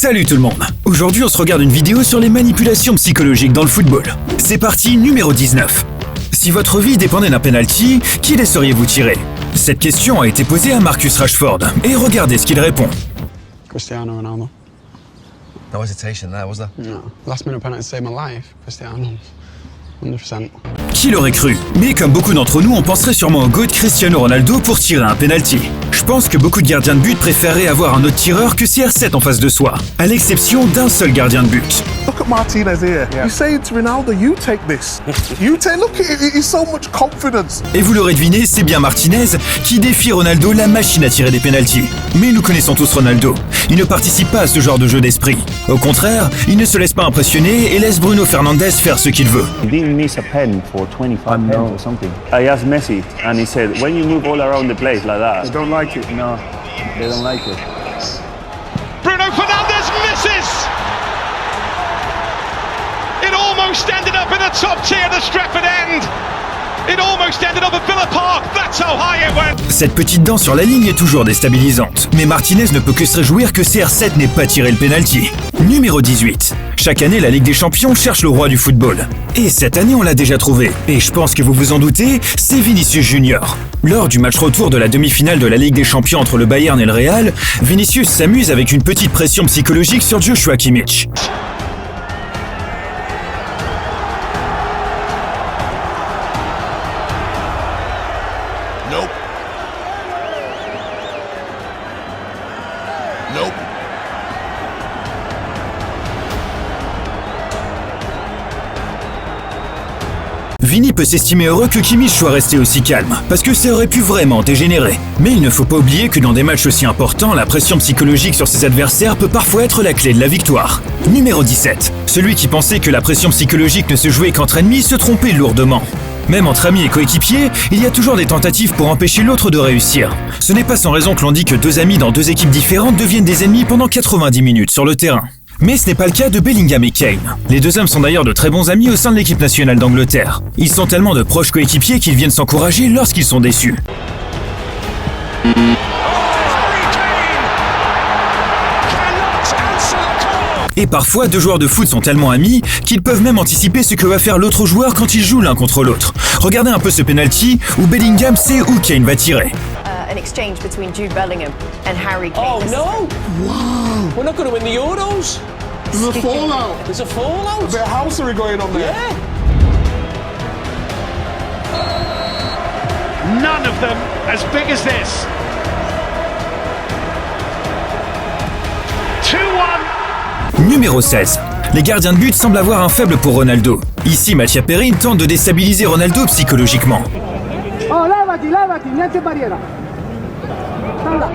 Salut tout le monde. Aujourd'hui, on se regarde une vidéo sur les manipulations psychologiques dans le football. C'est parti, numéro 19. Si votre vie dépendait d'un penalty, qui laisseriez-vous tirer? Cette question a été posée à Marcus Rashford, et regardez ce qu'il répond. Cristiano Ronaldo. No hesitation there, was there? No. Last minute penalty saved my life. Cristiano. 100%. Qui l'aurait cru? Mais comme beaucoup d'entre nous, on penserait sûrement au GOAT Cristiano Ronaldo pour tirer un penalty. Je pense que beaucoup de gardiens de but préféreraient avoir un autre tireur que CR7 en face de soi, à l'exception d'un seul gardien de but. Look at Martinez here. Yeah. You say to Ronaldo, you take this. Look at it, he's so much confidence. Et vous l'aurez deviné, c'est bien Martinez qui défie Ronaldo, la machine à tirer des penaltys. Mais nous connaissons tous Ronaldo. Il ne participe pas à ce genre de jeu d'esprit. Au contraire, il ne se laisse pas impressionner et laisse Bruno Fernandes faire ce qu'il veut. He didn't miss a pen for 25 pens or something. I asked Messi and he said, when you move all around the place like that, they don't like it. No, they don't like it. Bruno Fernandes misses! It almost ended up in the top tier of the Stretford End. It almost ended up at Villa Park. That's how high it went. Cette petite dent sur la ligne est toujours déstabilisante. Mais Martinez ne peut que se réjouir que CR7 n'ait pas tiré le penalty. Numéro 18. Chaque année, la Ligue des Champions cherche le roi du football. Et cette année, on l'a déjà trouvé. Et je pense que vous vous en doutez, c'est Vinicius Junior. Lors du match retour de la demi-finale de la Ligue des Champions entre le Bayern et le Real, Vinicius s'amuse avec une petite pression psychologique sur Joshua Kimmich. Nope. Nope. Vini peut s'estimer heureux que Kimmich soit resté aussi calme, parce que ça aurait pu vraiment dégénérer. Mais il ne faut pas oublier que dans des matchs aussi importants, la pression psychologique sur ses adversaires peut parfois être la clé de la victoire. Numéro 17. Celui qui pensait que la pression psychologique ne se jouait qu'entre ennemis se trompait lourdement. Même entre amis et coéquipiers, il y a toujours des tentatives pour empêcher l'autre de réussir. Ce n'est pas sans raison que l'on dit que deux amis dans deux équipes différentes deviennent des ennemis pendant 90 minutes sur le terrain. Mais ce n'est pas le cas de Bellingham et Kane. Les deux hommes sont d'ailleurs de très bons amis au sein de l'équipe nationale d'Angleterre. Ils sont tellement de proches coéquipiers qu'ils viennent s'encourager lorsqu'ils sont déçus. Et parfois, deux joueurs de foot sont tellement amis qu'ils peuvent même anticiper ce que va faire l'autre joueur quand ils jouent l'un contre l'autre. Regardez un peu ce penalty où Bellingham sait où Kane va tirer. An exchange between Jude Bellingham and Harry Kane. Oh no! Wow! We're not going to win the Euros. There's a fallout. There's a fallout. A bit of housery going on there. Yeah. None of them as big as this. 2-1. Numéro 16. Les gardiens de but semblent avoir un faible pour Ronaldo. Ici, Mattia Perin tente de déstabiliser Ronaldo psychologiquement. Oh, levati, niente barriera. Sta là.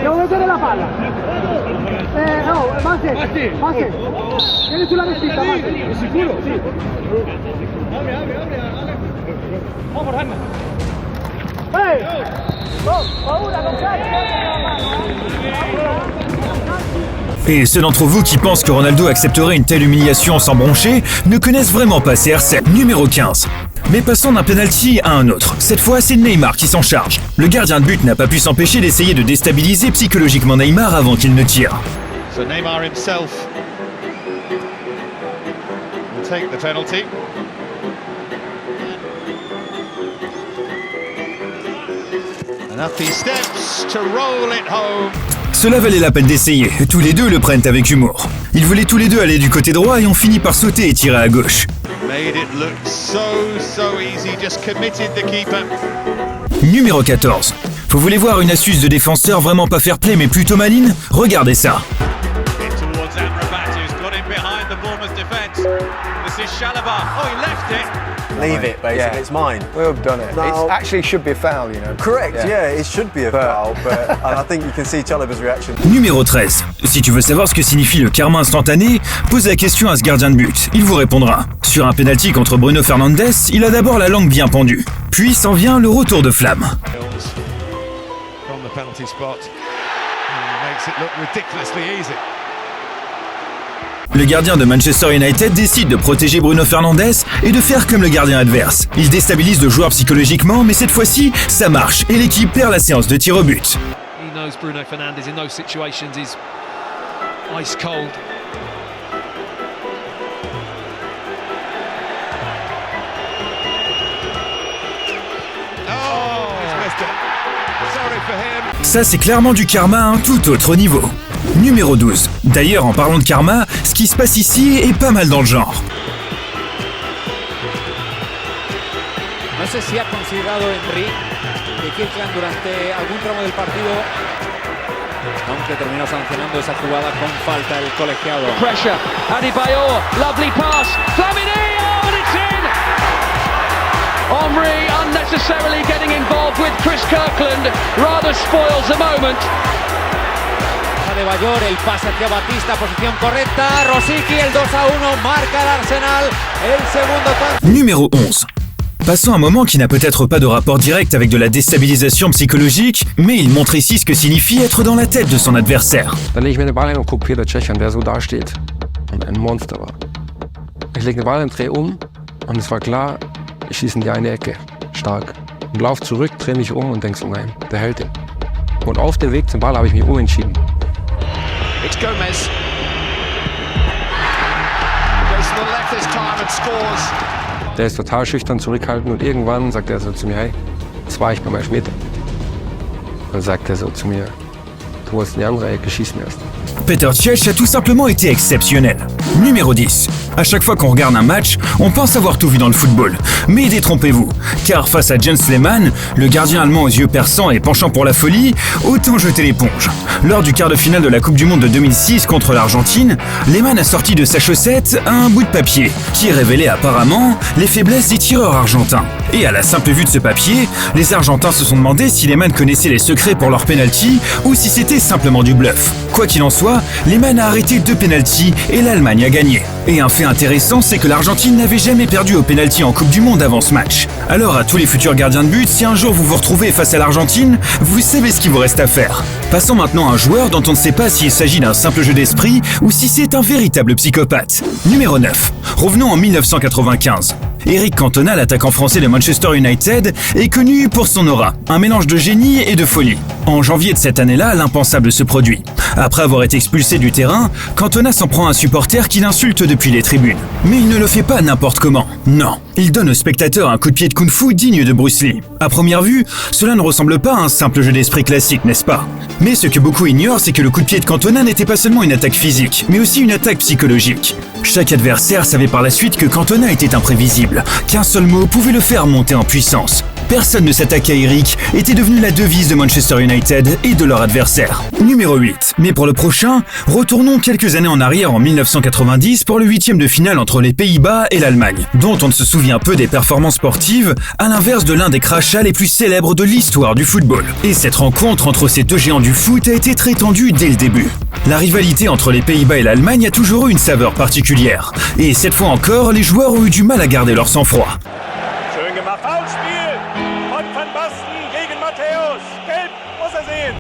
Devo vedere la palla. Mase. Vieni sulla vestita, Mase. Sicuro? Sì. Ehi! Oh, paura, non sai. Et ceux d'entre vous qui pensent que Ronaldo accepterait une telle humiliation sans broncher ne connaissent vraiment pas CR7. Numéro 15. Mais passons d'un penalty à un autre. Cette fois, c'est Neymar qui s'en charge. Le gardien de but n'a pas pu s'empêcher d'essayer de déstabiliser psychologiquement Neymar avant qu'il ne tire. So Neymar himself will take the penalty. And up he steps to roll it home. Cela valait la peine d'essayer, tous les deux le prennent avec humour. Ils voulaient tous les deux aller du côté droit et ont fini par sauter et tirer à gauche. Made it look so easy, just committed the keeper. Numéro 14. Vous voulez voir une astuce de défenseur vraiment pas fair-play mais plutôt maligne? Regardez ça. In towards Amrabat, who's got in behind the Bournemouth defence. This is Chalobah. Oh, he left it. Leave it, basically. Yeah. It's mine. We've done it. No. It actually should be a foul, you know. Correct, yeah, it should be a foul, but and I think you can see Chalobah's reaction. Numéro 13. Si tu veux savoir ce que signifie le karma instantané, pose la question à ce gardien de but. Il vous répondra. Sur un penalty contre Bruno Fernandes, il a d'abord la langue bien pendue. Puis s'en vient le retour de flamme. From the penalty spot. And makes it look ridiculously easy. Le gardien de Manchester United décide de protéger Bruno Fernandes et de faire comme le gardien adverse. Il déstabilise le joueur psychologiquement, mais cette fois-ci, ça marche et l'équipe perd la séance de tir au but. He knows Bruno Fernandes in those situations is Ice cold. Oh, he's missed it. Sorry for him. Ça, c'est clairement du karma à un tout autre niveau. Numéro 12. D'ailleurs, en parlant de karma, ce qui se passe ici est pas mal dans le genre. No sé si ha considerado Henry de Kirkland durante algún tramo del partido, aunque terminó sancionando esa jugada con falta el colegiado. Pressure. Adebayor. Lovely pass. Flamini. And it's in. Henry unnecessarily getting involved with Chris Kirkland rather spoils the moment. Adebayor, el pase hacia Batista, posición correcta. Rosicky, el 2-1, marca el Arsenal, el segundo tanto. Numéro 11. Passons un moment qui n'a peut-être pas de rapport direct avec de la déstabilisation psychologique, mais il montre ici ce que signifie être dans la tête de son adversaire. Dann lege ich mir den Ball hin und gucke Peter Cech an, der so da steht und ein Monster war. Ich lege den Ball und drehe und es war klar, ich schieße in die eine Ecke, stark. Und lauf zurück, drehe mich und denk so, nein, der hält den. Und auf dem Weg zum Ball habe ich mich umentschieden. It's Gomez. Goes to the left this time and scores. Der ist total schüchtern, zurückhaltend und irgendwann sagt er so zu mir, hey, das war ich beim Elfmeter. Dann sagt er so zu mir, du musst in die andere Ecke, schieß mir erst. Peter Cech a tout simplement été exceptionnel. Numéro 10. À chaque fois qu'on regarde un match, on pense avoir tout vu dans le football. Mais détrompez-vous, car face à Jens Lehmann, le gardien allemand aux yeux perçants et penchant pour la folie, autant jeter l'éponge. Lors du quart de finale de la Coupe du Monde de 2006 contre l'Argentine, Lehmann a sorti de sa chaussette un bout de papier qui révélait apparemment les faiblesses des tireurs argentins. Et à la simple vue de ce papier, les Argentins se sont demandé si Lehmann connaissait les secrets pour leur penalty ou si c'était simplement du bluff. Quoi qu'il en soit, Lehmann a arrêté 2 penaltys et l'Allemagne a gagné. Et un fait intéressant, c'est que l'Argentine n'avait jamais perdu au penalty en Coupe du Monde avant ce match. Alors à tous les futurs gardiens de but, si un jour vous vous retrouvez face à l'Argentine, vous savez ce qu'il vous reste à faire. Passons maintenant à un joueur dont on ne sait pas s'il s'agit d'un simple jeu d'esprit ou si c'est un véritable psychopathe. Numéro 9. Revenons en 1995. Eric Cantona, l'attaquant français de Manchester United, est connu pour son aura, un mélange de génie et de folie. En janvier de cette année-là, l'impensable se produit. Après avoir été expulsé du terrain, Cantona s'en prend à un supporter qui l'insulte depuis les tribunes. Mais il ne le fait pas n'importe comment. Non, il donne au spectateur un coup de pied de kung-fu digne de Bruce Lee. À première vue, cela ne ressemble pas à un simple jeu d'esprit classique, n'est-ce pas? Mais ce que beaucoup ignorent, c'est que le coup de pied de Cantona n'était pas seulement une attaque physique, mais aussi une attaque psychologique. Chaque adversaire savait par la suite que Cantona était imprévisible, qu'un seul mot pouvait le faire monter en puissance. Personne ne s'attaque à Eric était devenu la devise de Manchester United et de leur adversaire. Numéro 8. Mais pour le prochain, retournons quelques années en arrière en 1990 pour le 8e de finale entre les Pays-Bas et l'Allemagne, dont on ne se souvient peu des performances sportives, à l'inverse de l'un des crachats les plus célèbres de l'histoire du football. Et cette rencontre entre ces deux géants du foot a été très tendue dès le début. La rivalité entre les Pays-Bas et l'Allemagne a toujours eu une saveur particulière. Et cette fois encore, les joueurs ont eu du mal à garder leur sang-froid.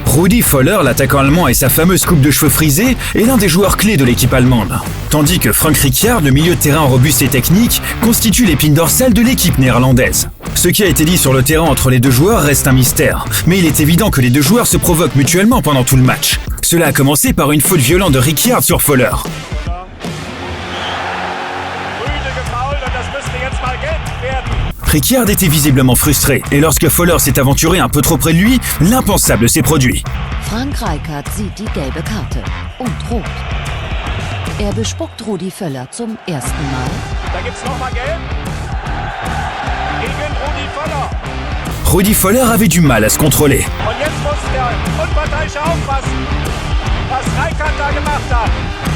Rudi Völler, l'attaquant allemand et sa fameuse coupe de cheveux frisée, est l'un des joueurs clés de l'équipe allemande. Tandis que Frank Rijkaard, le milieu de terrain robuste et technique, constitue l'épine dorsale de l'équipe néerlandaise. Ce qui a été dit sur le terrain entre les deux joueurs reste un mystère, mais il est évident que les deux joueurs se provoquent mutuellement pendant tout le match. Cela a commencé par une faute violente de Rijkaard sur Völler. Rijkaard était visiblement frustré, et lorsque Völler s'est aventuré un peu trop près de lui, l'impensable s'est produit. Frank Rijkaard sieht die gelbe Karte und rot. Er bespuckt Rudi Völler zum ersten Mal. Da gibt's nochmal gelb. Gegen Rudi Völler. Rudi Völler avait du mal à se contrôler. Und jetzt muss der Unparteiische aufpassen, was Rijkaard da gemacht hat.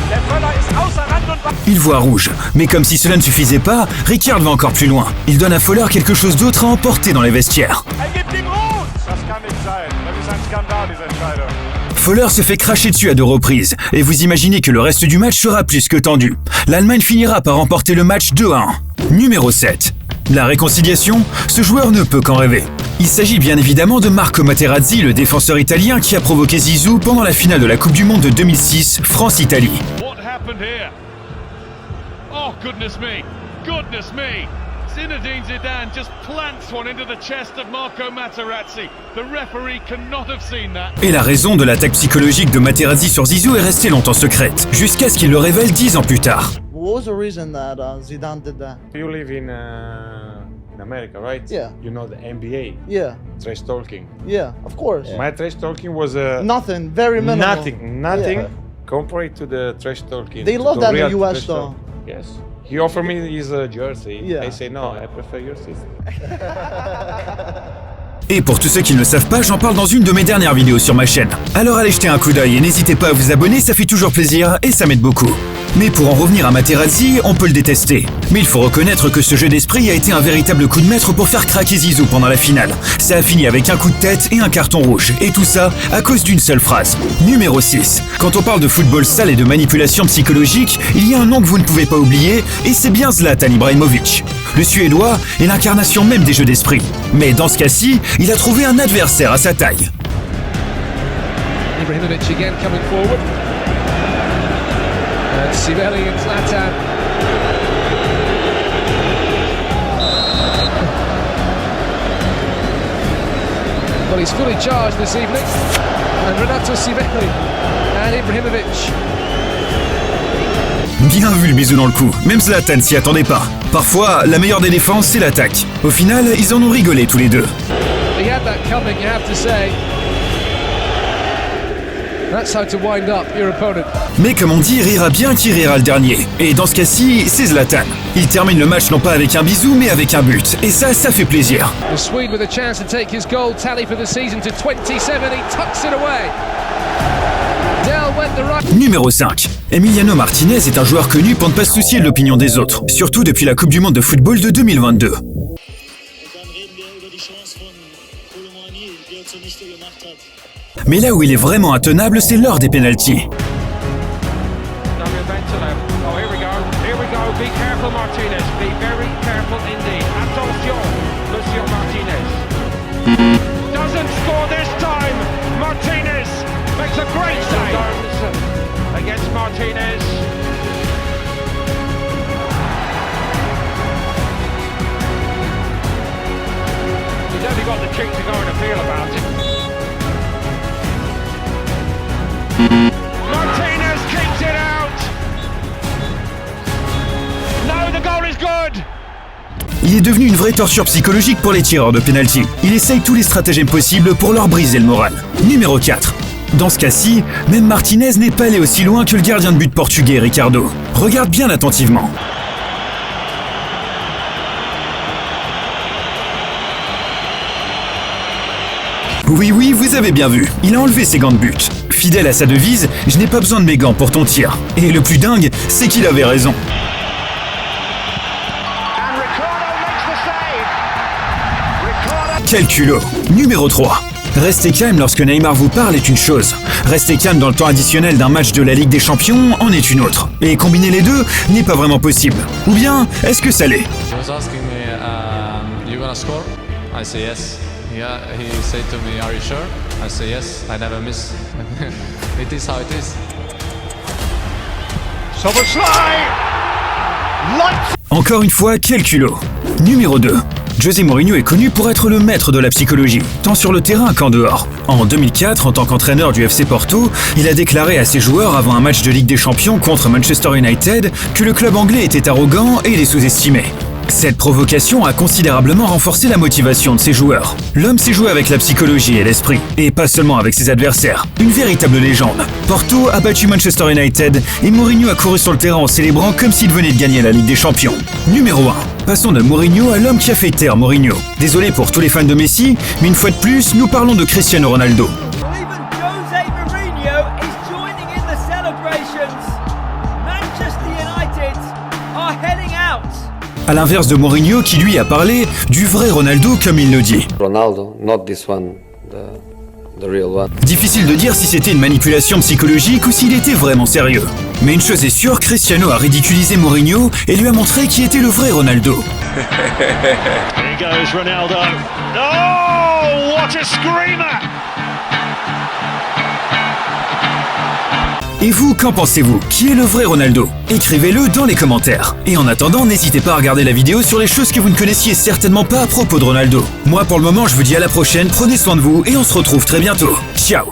Der Völler ist außer Rand und Band. Il voit rouge, mais comme si cela ne suffisait pas, Rijkaard va encore plus loin. Il donne à Völler quelque chose d'autre à emporter dans les vestiaires. Er gibt ihm rot. Das kann nicht sein. Das ist ein Skandal, diese Entscheidung. Völler se fait cracher dessus à 2 reprises, et vous imaginez que le reste du match sera plus que tendu. L'Allemagne finira par remporter le match 2-1. Numéro 7. La réconciliation, ce joueur ne peut qu'en rêver. Il s'agit bien évidemment de Marco Materazzi, le défenseur italien qui a provoqué Zizou pendant la finale de la Coupe du Monde de 2006, France-Italie. What happened here? Oh, goodness me. Goodness me. Zinedine Zidane just plants one into the chest of Marco Materazzi. The referee cannot have seen that. Et la raison de l'attaque psychologique de Materazzi sur Zizou est restée longtemps secrète, jusqu'à ce qu'il le révèle 10 ans plus tard. What was the reason that Zidane did that? You live in America, right? Yeah. You know the NBA. Yeah. Trash talking. Yeah, of course. My trash talking was nothing, very minimal. Nothing Yeah. compared to the trash talking. They love that in the US though. Yes. He offered me his jersey. Yeah. I say no, I prefer your system. Et pour tous ceux qui ne le savent pas, j'en parle dans une de mes dernières vidéos sur ma chaîne. Alors allez jeter un coup d'œil et n'hésitez pas à vous abonner, ça fait toujours plaisir et ça m'aide beaucoup. Mais pour en revenir à Materazzi, on peut le détester. Mais il faut reconnaître que ce jeu d'esprit a été un véritable coup de maître pour faire craquer Zizou pendant la finale. Ça a fini avec un coup de tête et un carton rouge. Et tout ça à cause d'une seule phrase. Numéro 6. Quand on parle de football sale et de manipulation psychologique, il y a un nom que vous ne pouvez pas oublier, et c'est bien Zlatan Ibrahimovic. Le Suédois est l'incarnation même des jeux d'esprit. Mais dans ce cas-ci, il a trouvé un adversaire à sa taille. Ibrahimovic again coming forward. Sivelli and Zlatan. Well, he's fully charged this evening. And Renato Sivelli and Ibrahimovic. Bien vu le bisou dans le cou, même Zlatan s'y attendait pas. Parfois, la meilleure des défenses, c'est l'attaque. Au final, ils en ont rigolé tous les deux. He had that coming, you have to say. That's how to wind up your opponent. Mais comme on dit, rira bien qui rira le dernier. Et dans ce cas-ci, c'est Zlatan. Il termine le match non pas avec un bisou, mais avec un but. Et ça fait plaisir. The Swede with a chance to take his goal tally for the season to 27. He tucks it away. Dell went the right. Numéro 5. Emiliano Martinez est un joueur connu pour ne pas se soucier de l'opinion des autres. Surtout depuis la Coupe du Monde de football de 2022. Mais là où il est vraiment intenable, c'est lors des pénaltys. Martinez kicks it out. No, the goal is good. Il est devenu une vraie torture psychologique pour les tireurs de pénalty. Il essaye tous les stratagèmes possibles pour leur briser le moral. Numéro 4. Dans ce cas-ci, même Martinez n'est pas allé aussi loin que le gardien de but portugais Ricardo. Regarde bien attentivement. Oui, vous avez bien vu. Il a enlevé ses gants de but. Fidèle à sa devise, je n'ai pas besoin de mes gants pour ton tir. Et le plus dingue, c'est qu'il avait raison. Quel culot. Numéro 3. Rester calme lorsque Neymar vous parle est une chose. Rester calme dans le temps additionnel d'un match de la Ligue des Champions en est une autre. Et combiner les deux n'est pas vraiment possible. Ou bien, est-ce que ça l'est? Yeah, he said to me, "Are you sure?" I say, "Yes, I never miss." It is how it is. Encore une fois, quel culot. Numéro 2. José Mourinho est connu pour être le maître de la psychologie, tant sur le terrain qu'en dehors. En 2004, en tant qu'entraîneur du FC Porto, il a déclaré à ses joueurs avant un match de Ligue des Champions contre Manchester United que le club anglais était arrogant et les sous-estimait. Cette provocation a considérablement renforcé la motivation de ses joueurs. L'homme sait jouer avec la psychologie et l'esprit, et pas seulement avec ses adversaires. Une véritable légende. Porto a battu Manchester United et Mourinho a couru sur le terrain en célébrant comme s'il venait de gagner la Ligue des Champions. Numéro 1. Passons de Mourinho à l'homme qui a fait taire Mourinho. Désolé pour tous les fans de Messi, mais une fois de plus, nous parlons de Cristiano Ronaldo. À l'inverse de Mourinho qui lui a parlé du vrai Ronaldo comme il le dit. Ronaldo, not this one, the real one. Difficile de dire si c'était une manipulation psychologique ou s'il était vraiment sérieux. Mais une chose est sûre, Cristiano a ridiculisé Mourinho et lui a montré qui était le vrai Ronaldo. Here goes Ronaldo. Oh, what a screamer! Et vous, qu'en pensez-vous? Qui est le vrai Ronaldo? Écrivez-le dans les commentaires. Et en attendant, n'hésitez pas à regarder la vidéo sur les choses que vous ne connaissiez certainement pas à propos de Ronaldo. Moi, pour le moment, je vous dis à la prochaine, prenez soin de vous et on se retrouve très bientôt. Ciao!